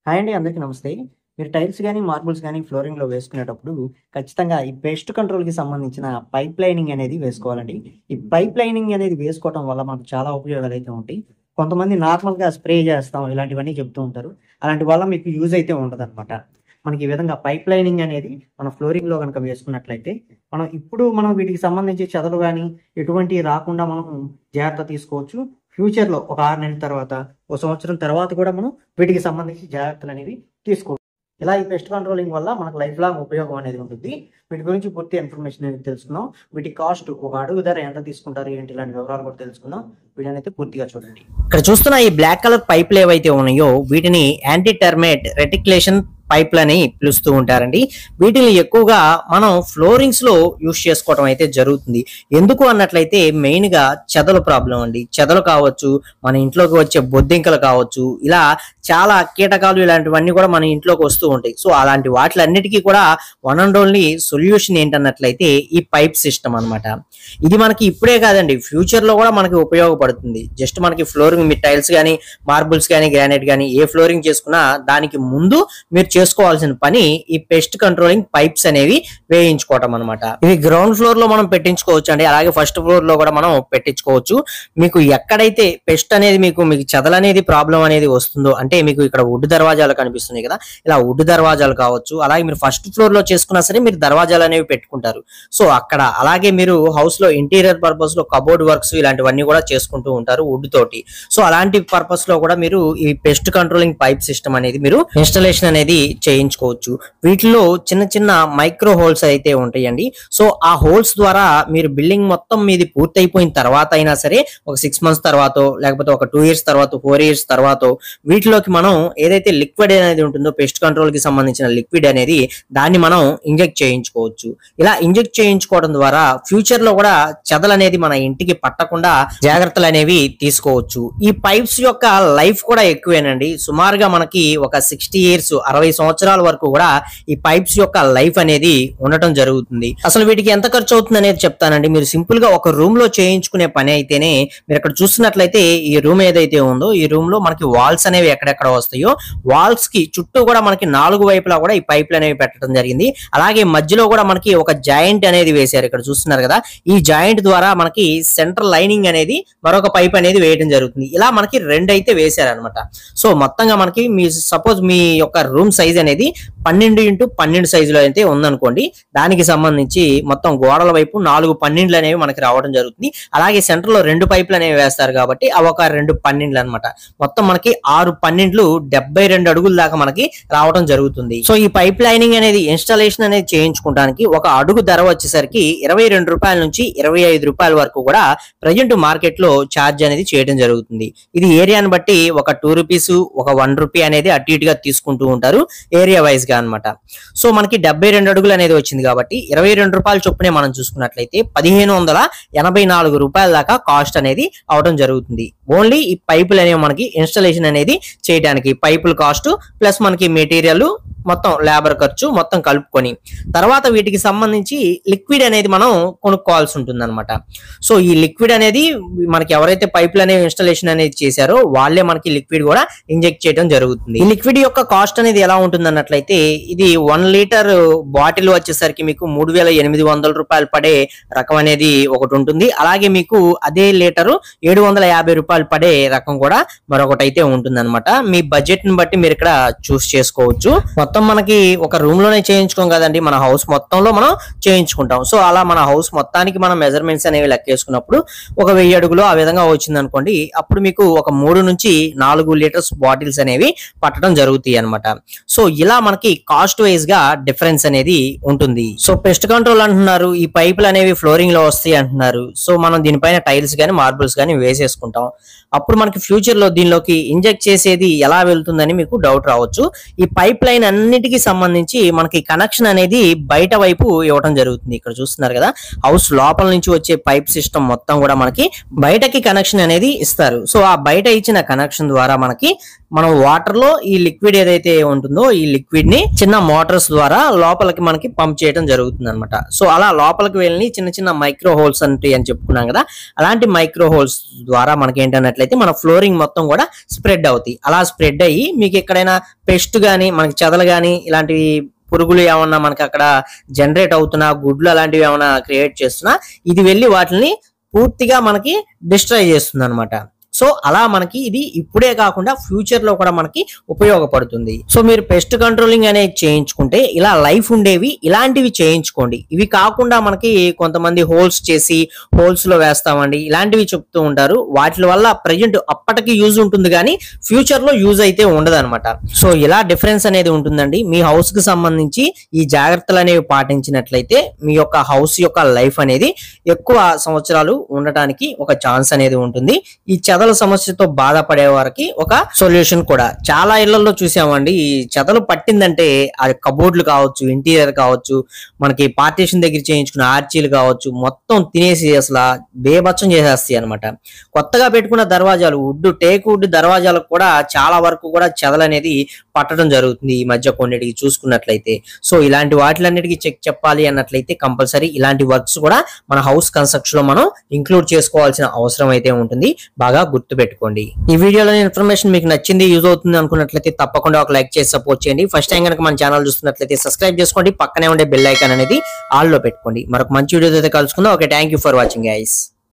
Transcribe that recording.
Hi అండి, అందరికీ నమస్తే. మీరు టైల్స్ గానీ, మార్బుల్స్ గానీ ఫ్లోరింగ్‌లో వేసుకునేటప్పుడు ఖచ్చితంగా ఈ పెస్ట్ కంట్రోల్‌కి సంబంధించిన పైప్ లైనింగ్ అనేది వేసుకోవాలండి. ఈ పైప్ లైనింగ్ అనేది వేసుకోవటం వల్ల మనకు చాలా ఉపయోగాలైతే ఉంటాయి. కొంతమంది నార్మల్‌గా స్ప్రే చేస్తాం ఇలాంటివన్నీ చెప్తూ ఉంటారు. అలాంటి వల్ల మీకు యూజ్ అయితే ఉండదనమాట. మనకి ఈ విధంగా పైప్ లైనింగ్ అనేది మన ఫ్లోరింగ్‌లో గనుక వేసుకున్నట్లయితే మనం వీటికి సంబంధించి చెదలు గానీ, ఎటువంటివి రాకుండా మనం జాగ్రత్త తీసుకోవచ్చు. ఫ్యూచర్‌లో ఒక 6 నెలల తర్వాత, ఒక సంవత్సరం తర్వాత కూడా మనం వీటికి సంబంధించి జాగ్రత్తలనేవి తీసుకోవచ్చు. ఇలా ఈ పెస్ట్ కంట్రోలింగ్ వల్ల మనకు లైఫ్ లాంగ్ ఉపయోగం అనేది ఉంటుంది. వీటి గురించి పూర్తి ఇన్ఫర్మేషన్ అనేది తెలుసుకుందాం. వీటి కాస్ట్, ఒక అడుగు ధర ఎంత తీసుకుంటారు ఏంటి, ఇలాంటి వివరాలు కూడా తెలుసుకుందాం. వీడియోని అయితే పూర్తిగా చూడండి. ఇక్కడ చూస్తున్న ఈ బ్లాక్ కలర్ పైపులు ఏవైతే ఉన్నాయో వీటిని యాంటీ టర్మేట్ రెటిక్యులేషన్ పైప్లని పిలుస్తూ ఉంటారండి. వీటిని ఎక్కువగా మనం ఫ్లోరింగ్స్ లో యూజ్ చేసుకోవడం అయితే జరుగుతుంది. ఎందుకు అన్నట్లయితే మెయిన్ గా చెదల ప్రాబ్లం అండి. చెదలు కావచ్చు, మన ఇంట్లోకి వచ్చే బొద్దింకలు కావచ్చు, ఇలా చాలా కీటకాలు ఇలాంటివన్నీ కూడా మన ఇంట్లోకి వస్తూ ఉంటాయి. సో అలాంటి వాటిలన్నిటికీ కూడా వన్ అండ్ ఓన్లీ సొల్యూషన్ ఏంటన్నట్లయితే ఈ పైప్ సిస్టమ్ అన్నమాట. ఇది మనకి ఇప్పుడే కాదండి, ఫ్యూచర్ లో కూడా మనకి ఉపయోగపడుతుంది. జస్ట్ మనకి ఫ్లోరింగ్, మీ టైల్స్ కానీ, మార్బుల్స్ కానీ, గ్రానైట్ కానీ ఏ ఫ్లోరింగ్ చేసుకున్నా దానికి ముందు మీరు చేసుకోవాల్సిన పని ఈ పెస్ట్ కంట్రోలింగ్ పైప్స్ అనేవి వేయించుకోవటం అనమాట. ఇవి గ్రౌండ్ ఫ్లోర్ లో మనం పెట్టించుకోవచ్చు అండి, అలాగే ఫస్ట్ ఫ్లోర్ లో కూడా మనం పెట్టించుకోవచ్చు. మీకు ఎక్కడైతే పెస్ట్ అనేది మీకు చెదలు అనేది ప్రాబ్లం అనేది వస్తుందో, అంటే మీకు ఇక్కడ వుడ్ దర్వాజాలు కనిపిస్తున్నాయి కదా, ఇలా వుడ్ దర్వాజాలు కావచ్చు, అలాగే మీరు ఫస్ట్ ఫ్లోర్ లో చేసుకున్నా సరే మీరు దర్వాజాలు అనేవి పెట్టుకుంటారు. సో అక్కడ అలాగే మీరు హౌస్ లో ఇంటీరియర్ పర్పస్ లో కబోర్డ్ వర్క్స్ ఇలాంటివన్నీ కూడా చేసుకుంటూ ఉంటారు వుడ్ తోటి. సో అలాంటి పర్పస్ లో కూడా మీరు ఈ పెస్ట్ కంట్రోలింగ్ పైప్ సిస్టమ్ అనేది మీరు ఇన్స్టాలేషన్ అనేది చేయించుకోవచ్చు. వీటిలో చిన్న చిన్న మైక్రో హోల్స్ అయితే ఉంటాయండి. సో ఆ హోల్స్ ద్వారా మీరు బిల్డింగ్ మొత్తం మీది పూర్తయిపోయిన తర్వాత అయినా సరే, ఒక 6 months తర్వాత, లేకపోతే ఒక 2 years తర్వాత, 4 years తర్వాత వీటిలోకి మనం ఏదైతే లిక్విడ్ అనేది ఉంటుందో పెస్ట్ కంట్రోల్ కి సంబంధించిన లిక్విడ్ అనేది దాన్ని మనం ఇంజెక్ట్ చేయించుకోవచ్చు. ఇలా ఇంజెక్ట్ చేయించుకోవడం ద్వారా ఫ్యూచర్ లో కూడా చెదలు అనేది మన ఇంటికి పట్టకుండా జాగ్రత్తలు అనేవి తీసుకోవచ్చు. ఈ పైప్స్ యొక్క లైఫ్ కూడా ఎక్కువేనండి. సుమారుగా మనకి ఒక 60 years 60 సంవత్సరాల వరకు కూడా ఈ పైప్స్ యొక్క లైఫ్ అనేది ఉండటం జరుగుతుంది. అసలు వీటికి ఎంత ఖర్చు అవుతుంది అనేది చెప్తానండి. మీరు సింపుల్ గా ఒక రూమ్ లో చేయించుకునే పని అయితేనే, మీరు ఇక్కడ చూస్తున్నట్లయితే ఈ రూమ్ ఏదైతే ఉందో ఈ రూమ్ లో మనకి వాల్స్ అనేవి ఎక్కడెక్కడ వస్తాయో వాల్స్ కి చుట్టూ కూడా మనకి 4 వైపులా కూడా ఈ పైపులు అనేవి పెట్టడం జరిగింది. అలాగే మధ్యలో కూడా మనకి ఒక జాయింట్ అనేది వేశారు, ఇక్కడ చూస్తున్నారు కదా. ఈ జాయింట్ ద్వారా మనకి సెంటర్ లైనింగ్ అనేది మరొక పైప్ అనేది వేయడం జరుగుతుంది. ఇలా మనకి 2 అయితే వేశారనమాట. సో మొత్తంగా మనకి సపోజ్ మీ యొక్క రూమ్ సైజ్ అనేది 12x12 సైజులో అయితే ఉందనుకోండి, దానికి సంబంధించి మొత్తం గోడల వైపు 4 12లు అనేవి మనకి రావడం జరుగుతుంది. అలాగే సెంటర్ లో 2 పైపులు అనేవి వేస్తారు కాబట్టి అవి ఒక 2 12లు అనమాట. మొత్తం మనకి 6 12లు 72 అడుగుల దాకా మనకి రావడం జరుగుతుంది. సో ఈ పైప్ లైనింగ్ అనేది ఇన్స్టాలేషన్ అనేది చేయించుకోవడానికి ఒక అడుగు ధర వచ్చేసరికి 22 రూపాయల నుంచి 25 రూపాయల వరకు కూడా ప్రజెంట్ మార్కెట్ లో ఛార్జ్ అనేది చేయడం జరుగుతుంది. ఇది ఏరియాని బట్టి ఒక 2 రూపీస్, ఒక 1 రూపీ అనేది అటు ఇటుగా తీసుకుంటూ ఉంటారు ఏరియా వైజ్ గా అనమాట. సో మనకి 72 అడుగులు అనేది వచ్చింది కాబట్టి 22 రూపాయల చొప్పునే మనం చూసుకున్నట్లయితే 1584 రూపాయల దాకా కాస్ట్ అనేది అవడం జరుగుతుంది. ఓన్లీ ఈ పైపులు అనేవి మనకి ఇన్స్టాలేషన్ అనేది చేయడానికి, పైపుల కాస్ట్ ప్లస్ మనకి మెటీరియల్ మొత్తం లేబర్ ఖర్చు మొత్తం కలుపుకొని, తర్వాత వీటికి సంబంధించి లిక్విడ్ అనేది మనం కొనుక్కోవాల్సి ఉంటుంది అనమాట. సో ఈ లిక్విడ్ అనేది మనకి ఎవరైతే పైపులు అనేవి ఇన్స్టాలేషన్ అనేది చేశారో వాళ్ళే మనకి లిక్విడ్ కూడా ఇంజెక్ట్ చేయడం జరుగుతుంది. ఈ లిక్విడ్ యొక్క కాస్ట్ అనేది ఎలా ఉంటుంది అన్నట్లయితే, ఇది 1 లీటర్ బాటిల్ వచ్చేసరికి మీకు 3800 రూపాయలు పడే రకం అనేది ఒకటి ఉంటుంది. అలాగే మీకు అదే లీటరు 750 రూపాయలు పడే రకం కూడా మరొకటి అయితే ఉంటుంది అనమాట. మీ బడ్జెట్ ని బట్టి మీరు ఇక్కడ చూస్ చేసుకోవచ్చు. మొత్తం మనకి ఒక రూమ్ లోనే చేయించుకోం కదండి, మన హౌస్ మొత్తంలో మనం చేయించుకుంటాం. సో అలా మన హౌస్ మొత్తానికి మనం మెజర్మెంట్స్ అనేవి లెక్కేసుకున్నప్పుడు ఒక 1000 అడుగులు ఆ విధంగా వచ్చింది అనుకోండి, అప్పుడు మీకు ఒక 3 నుంచి 4 లీటర్స్ బాటిల్స్ అనేవి పట్టడం జరుగుతాయి అనమాట. సో ఇలా మనకి కాస్ట్ వైజ్ గా డిఫరెన్స్ అనేది ఉంటుంది. సో పెస్ట్ కంట్రోల్ అంటున్నారు, ఈ పైపులు అనేవి ఫ్లోరింగ్ లో వస్తాయి అంటున్నారు. సో మనం దీనిపైన టైల్స్ కానీ, మార్బుల్స్ కానీ వేసేసుకుంటాం. అప్పుడు మనకి ఫ్యూచర్ లో దీనిలోకి ఇంజెక్ట్ చేసేది ఎలా వెళ్తుందని మీకు డౌట్ రావచ్చు. ఈ పైప్ లైన్ వీటన్నిటికి సంబంధించి మనకి కనెక్షన్ అనేది బయట వైపు ఇవ్వడం జరుగుతుంది. ఇక్కడ చూస్తున్నారు కదా, హౌస్ లోపల నుంచి వచ్చే పైప్ సిస్టమ్ మొత్తం కూడా మనకి బయటకి కనెక్షన్ అనేది ఇస్తారు. సో ఆ బయట ఇచ్చిన కనెక్షన్ ద్వారా మనం వాటర్ లో ఈ లిక్విడ్ ఏదైతే ఉంటుందో ఈ లిక్విడ్ ని చిన్న మోటార్స్ ద్వారా లోపలికి మనకి పంప్ చేయడం జరుగుతుంది అనమాట. సో అలా లోపలికి వెళ్ళి చిన్న చిన్న మైక్రో హోల్స్ అంటే అని చెప్పుకున్నాం కదా, అలాంటి మైక్రో హోల్స్ ద్వారా మనకి ఏంటన్నట్లయితే మన ఫ్లోరింగ్ మొత్తం కూడా స్ప్రెడ్ అవుతాయి. అలా స్ప్రెడ్ అయ్యి మీకు ఎక్కడైనా పెస్ట్ గానీ మనకి చెదలు గానీ ఇలాంటివి పురుగులు ఏమన్నా మనకి అక్కడ జనరేట్ అవుతున్నా, గుడ్లు అలాంటివి ఏమన్నా క్రియేట్ చేస్తున్నా, ఇది వెళ్ళి వాటిని పూర్తిగా మనకి డిస్ట్రాయ్ చేస్తుంది అనమాట. సో అలా మనకి ఇది ఇప్పుడే కాకుండా ఫ్యూచర్ లో కూడా మనకి ఉపయోగపడుతుంది. సో మీరు పెస్ట్ కంట్రోలింగ్ అనేది చేయించుకుంటే ఇలా లైఫ్ ఉండేవి ఇలాంటివి చేయించుకోండి. ఇవి కాకుండా మనకి కొంతమంది హోల్స్ చేసి హోల్స్ లో వేస్తామండి ఇలాంటివి చెప్తూ ఉంటారు. వాటి వల్ల ప్రెజెంట్ అప్పటికి యూజ్ ఉంటుంది కానీ ఫ్యూచర్ లో యూజ్ అయితే ఉండదు అనమాట. సో ఇలా డిఫరెన్స్ అనేది ఉంటుందండి. మీ హౌస్ కి సంబంధించి ఈ జాగ్రత్తలు అనేవి పాటించినట్లయితే మీ యొక్క హౌస్ యొక్క లైఫ్ అనేది ఎక్కువ సంవత్సరాలు ఉండటానికి ఒక ఛాన్స్ అనేది ఉంటుంది. ఈ చెదల సమస్యతో బాధపడే వారికి ఒక సొల్యూషన్ కూడా చాలా ఇళ్లలో చూసామండి. ఈ చెదలు పట్టిందంటే అది కబోర్డ్లు కావచ్చు, ఇంటీరియర్ కావచ్చు, మనకి పార్టీషన్ దగ్గర చేయించుకున్న ఆర్చీలు కావచ్చు, మొత్తం తినేసి అసలు బేభత్సం చేసేస్తాయి అనమాట. కొత్తగా పెట్టుకున్న దర్వాజాలు టేక్ వుడ్ దర్వాజాలకు కూడా చాలా వరకు కూడా చెదలు అనేది పట్టడం జరుగుతుంది ఈ మధ్య కొన్నిటికి చూసుకున్నట్లయితే. సో ఇలాంటి వాటిలన్నిటికీ చెక్ చెప్పాలి అన్నట్లయితే కంపల్సరీ ఇలాంటి వర్క్స్ కూడా మన హౌస్ కన్స్ట్రక్షన్ లో మనం ఇంక్లూడ్ చేసుకోవాల్సిన అవసరం అయితే ఉంటుంది. బాగా గుర్తు పెట్టుకోండి. ఈ వీడియోలోని ఇన్ఫర్మేషన్ మీకు నచ్చింది, యూజ్ అవుతుంది అనుకున్నట్లయితే తప్పకుండా ఒక లైక్ చేసి సపోర్ట్ చేయండి. ఫస్ట్ టైం కనుక మన ఛానల్ చూస్తున్నట్లయితే సబ్స్క్రైబ్ చేసుకోండి. పక్కనే ఉండే బెల్ ఐకాన్ అనేది ఆల్ లో పెట్టుకోండి. మరొక మంచి వీడియో అయితే కలుసుకుందాం. Okay, thank you for watching guys.